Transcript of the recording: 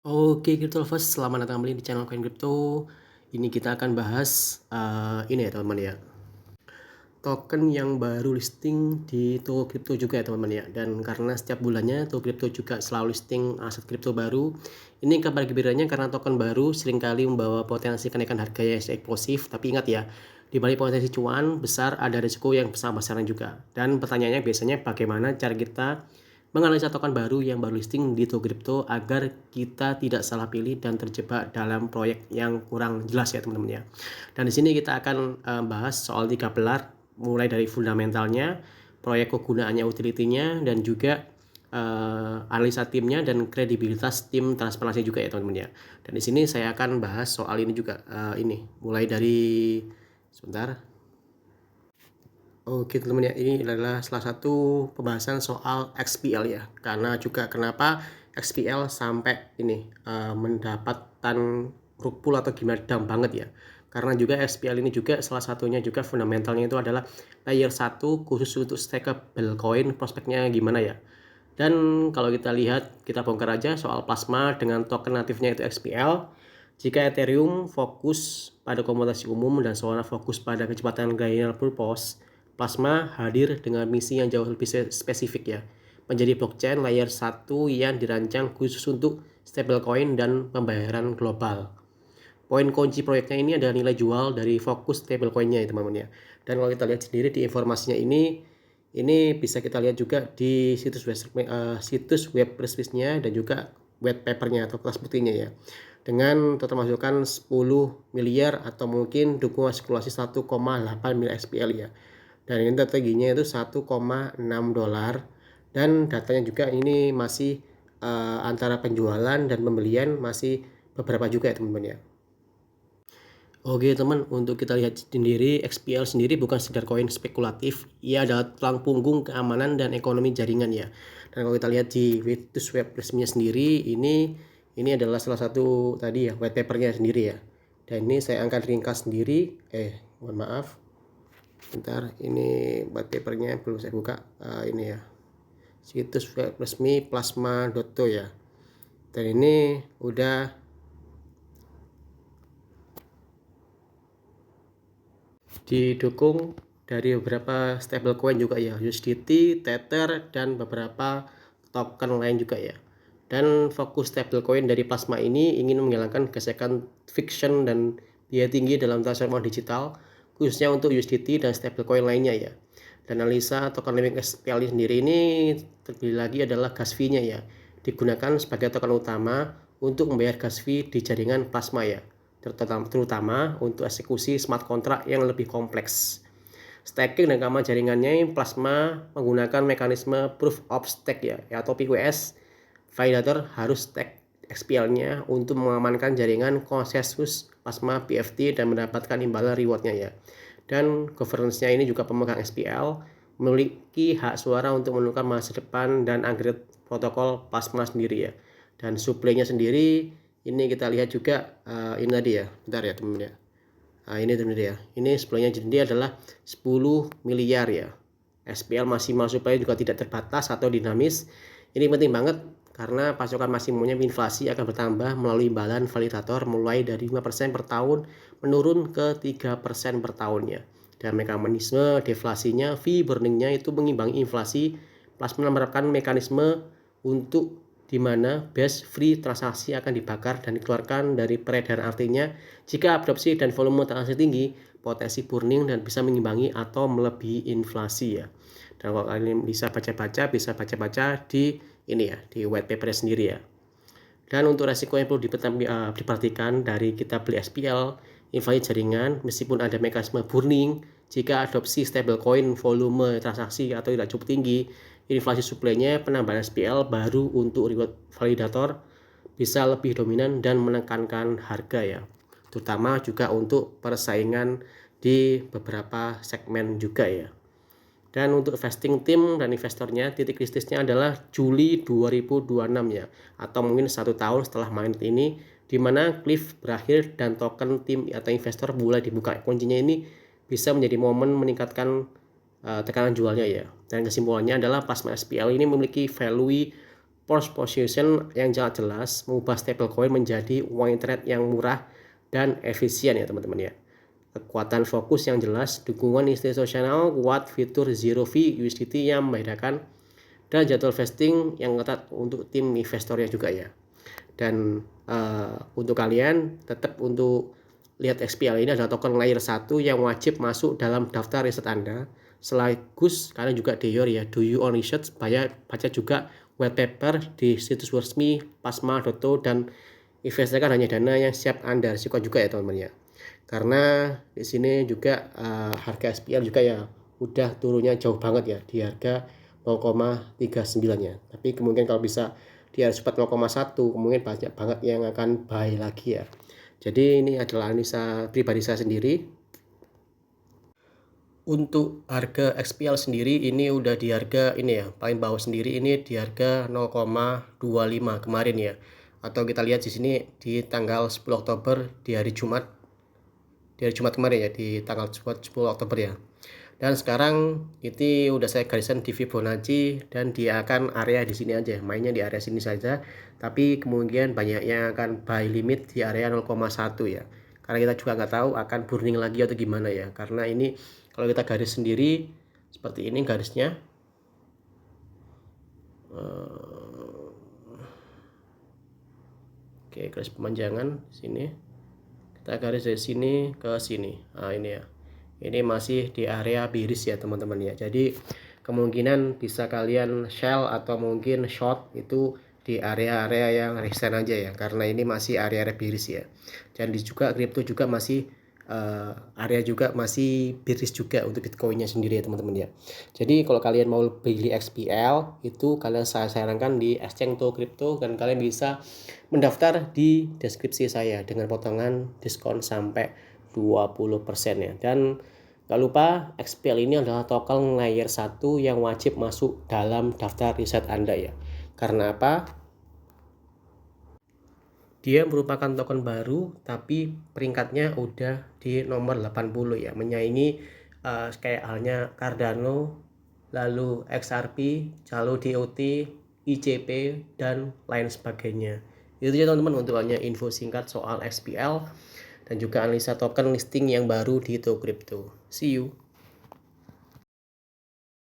Oke, Crypto Lovers, selamat datang kembali di channel Koin Crypto. Ini kita akan bahas ini ya teman-teman ya. Token yang baru listing di toko kripto juga ya teman-teman ya. Dan karena setiap bulannya toko kripto juga selalu listing aset kripto baru. Ini kabar gembiranya karena token baru seringkali membawa potensi kenaikan harga yang eksplosif. Tapi ingat ya, di balik potensi cuan besar ada risiko yang besar-besaran juga. Dan pertanyaannya biasanya bagaimana cara kita menganalisa token baru yang baru listing di toko kripto agar kita tidak salah pilih dan terjebak dalam proyek yang kurang jelas ya teman-teman ya. Dan di sini kita akan bahas soal 3 pilar, mulai dari fundamentalnya, proyek kegunaannya, utility-nya, dan juga analisa timnya dan kredibilitas tim transparansi juga ya teman-teman ya. Dan di sini saya akan bahas soal ini juga, ini mulai dari sebentar. Oke teman-teman ya, ini adalah salah satu pembahasan soal XPL ya. Karena juga kenapa XPL sampai ini mendapatkan rug pull atau gimana down banget ya. Karena juga XPL ini juga salah satunya juga fundamentalnya itu adalah layer 1 khusus untuk stackable coin, prospeknya gimana ya. Dan kalau kita lihat, kita bongkar aja soal plasma dengan token natifnya itu XPL. Jika Ethereum fokus pada komutasi umum dan Solana fokus pada kecepatan general purpose, Plasma hadir dengan misi yang jauh lebih spesifik ya, menjadi blockchain layer 1 yang dirancang khusus untuk stablecoin dan pembayaran global. Poin kunci proyeknya ini adalah nilai jual dari fokus stablecoinnya ya teman-teman ya. Dan kalau kita lihat sendiri di informasinya ini bisa kita lihat juga di situs web resminya dan juga white papernya atau kelas putihnya ya. Dengan total masukan 10 miliar atau mungkin dukungan spekulasi 1,8 miliar SPL ya. Dan ini strateginya itu 1,6 dolar, dan datanya juga ini masih antara penjualan dan pembelian masih beberapa juga ya teman-teman ya. Oke teman, untuk kita lihat sendiri, XPL sendiri bukan sekedar koin spekulatif, ia adalah tulang punggung keamanan dan ekonomi jaringan ya. Dan kalau kita lihat di situs web resminya sendiri, ini adalah salah satu tadi ya white papernya sendiri ya. Dan ini saya angkat ringkas sendiri, mohon maaf. Bentar, ini white papernya belum saya buka. Ini ya, situs web resmi plasma.to ya. Dan ini udah didukung dari beberapa stablecoin juga ya, USDT, Tether, dan beberapa token lain juga ya. Dan fokus stablecoin dari Plasma ini ingin menghilangkan gesekan fiction dan biaya tinggi dalam transfer digital, khususnya untuk USDT dan stablecoin lainnya ya. Dan analisa token living SPL sendiri ini terlebih lagi adalah gas fee-nya ya, digunakan sebagai token utama untuk membayar gas fee di jaringan Plasma ya, terutama untuk eksekusi smart contract yang lebih kompleks. Staking dan keamanan jaringannya, Plasma menggunakan mekanisme proof of stake ya atau POS. Validator harus stake XPL-nya untuk mengamankan jaringan konsensus Plasma PFT dan mendapatkan imbalan rewardnya ya. Dan governance-nya ini juga pemegang XPL memiliki hak suara untuk menentukan masa depan dan upgrade protokol Plasma sendiri ya. Dan supply-nya sendiri ini kita lihat juga ini tadi ya. Bentar ya teman-teman ya. Nah, ini teman-teman ya. Ini supply-nya jadi adalah 10 miliar ya. SPL masih masuk supply juga tidak terbatas atau dinamis. Ini penting banget karena pasokan maksimumnya inflasi akan bertambah melalui imbalan validator mulai dari 5% per tahun menurun ke 3% per tahunnya. Dan mekanisme deflasinya, fee burningnya itu mengimbangi inflasi, plus menerapkan mekanisme untuk di mana base free transaksi akan dibakar dan dikeluarkan dari peredaran. Artinya jika adopsi dan volume transaksi tinggi, potensi burning dan bisa mengimbangi atau melebihi inflasi ya. Dan kalau kalian bisa baca di ini ya, di white paper sendiri ya. Dan untuk resiko yang perlu diperhatikan dari kita beli SPL, inflasi jaringan, meskipun ada mekanisme burning, jika adopsi stablecoin volume transaksi atau tidak cukup tinggi, inflasi supply-nya penambahan SPL baru untuk reward validator bisa lebih dominan dan menekankan harga ya. Terutama juga untuk persaingan di beberapa segmen juga ya. Dan untuk vesting tim dan investornya, titik kritisnya adalah Juli 2026 ya, atau mungkin 1 tahun setelah mainnet ini, di mana cliff berakhir dan token tim atau investor mulai dibuka. Kuncinya ini bisa menjadi momen meningkatkan tekanan jualnya ya. Dan kesimpulannya adalah Plasma SPL ini memiliki value force position yang sangat jelas, mengubah stablecoin menjadi uang internet yang murah dan efisien ya teman-teman ya. Kekuatan fokus yang jelas, dukungan institusional kuat, fitur zero fee USDT yang membedakan, dan jadwal vesting yang ketat untuk tim investornya juga ya. Dan untuk kalian tetap untuk lihat XPL ini adalah token layer 1 yang wajib masuk dalam daftar riset Anda. Sekaligus kalian juga do your own research, baca juga white paper di situs resmi pasma.to dan investasikan hanya dana yang siap Anda risiko juga ya teman-teman ya. Karena di sini juga harga SPL juga ya udah turunnya jauh banget ya di harga 0,39 ya. Tapi kemungkinan kalau bisa di harga support 0,1 kemungkinan banyak banget yang akan buy lagi ya. Jadi ini adalah analisa pribadi saya sendiri. Untuk harga XPL sendiri ini udah di harga ini ya, paling bawah sendiri ini di harga 0,25 kemarin ya. Atau kita lihat di sini di tanggal 10 Oktober di hari Jumat. Di hari Jumat kemarin ya, di tanggal 10 Oktober ya. Dan sekarang ini udah saya gariskan di Fibonacci dan dia akan area di sini aja, mainnya di area sini saja. Tapi kemungkinan banyak yang akan buy limit di area 0,1 ya. Karena kita juga nggak tahu akan burning lagi atau gimana ya. Karena ini kalau kita garis sendiri seperti ini garisnya. Oke, garis pemanjangan sini. Kita garis dari sini ke sini. Nah, ini ya. Ini masih di area bearish ya teman-teman ya. Jadi kemungkinan bisa kalian sell atau mungkin short itu di area-area yang resisten aja ya, karena ini masih area-area bearish ya. Dan juga kripto juga masih area juga masih bearish juga untuk Bitcoinnya sendiri ya teman-teman ya. Jadi kalau kalian mau beli XPL itu kalian saya sarankan di Exchange to Crypto, dan kalian bisa mendaftar di deskripsi saya dengan potongan diskon sampai 20% ya. Dan gak lupa XPL ini adalah token layer 1 yang wajib masuk dalam daftar riset Anda ya. Karena apa? Dia merupakan token baru tapi peringkatnya udah di nomor 80 ya, menyaingi kayak halnya Cardano, lalu XRP, lalu DOT, ICP dan lain sebagainya. Itu ya teman-teman untuk hanya info singkat soal XPL dan juga analisa token listing yang baru di Crypto. See you.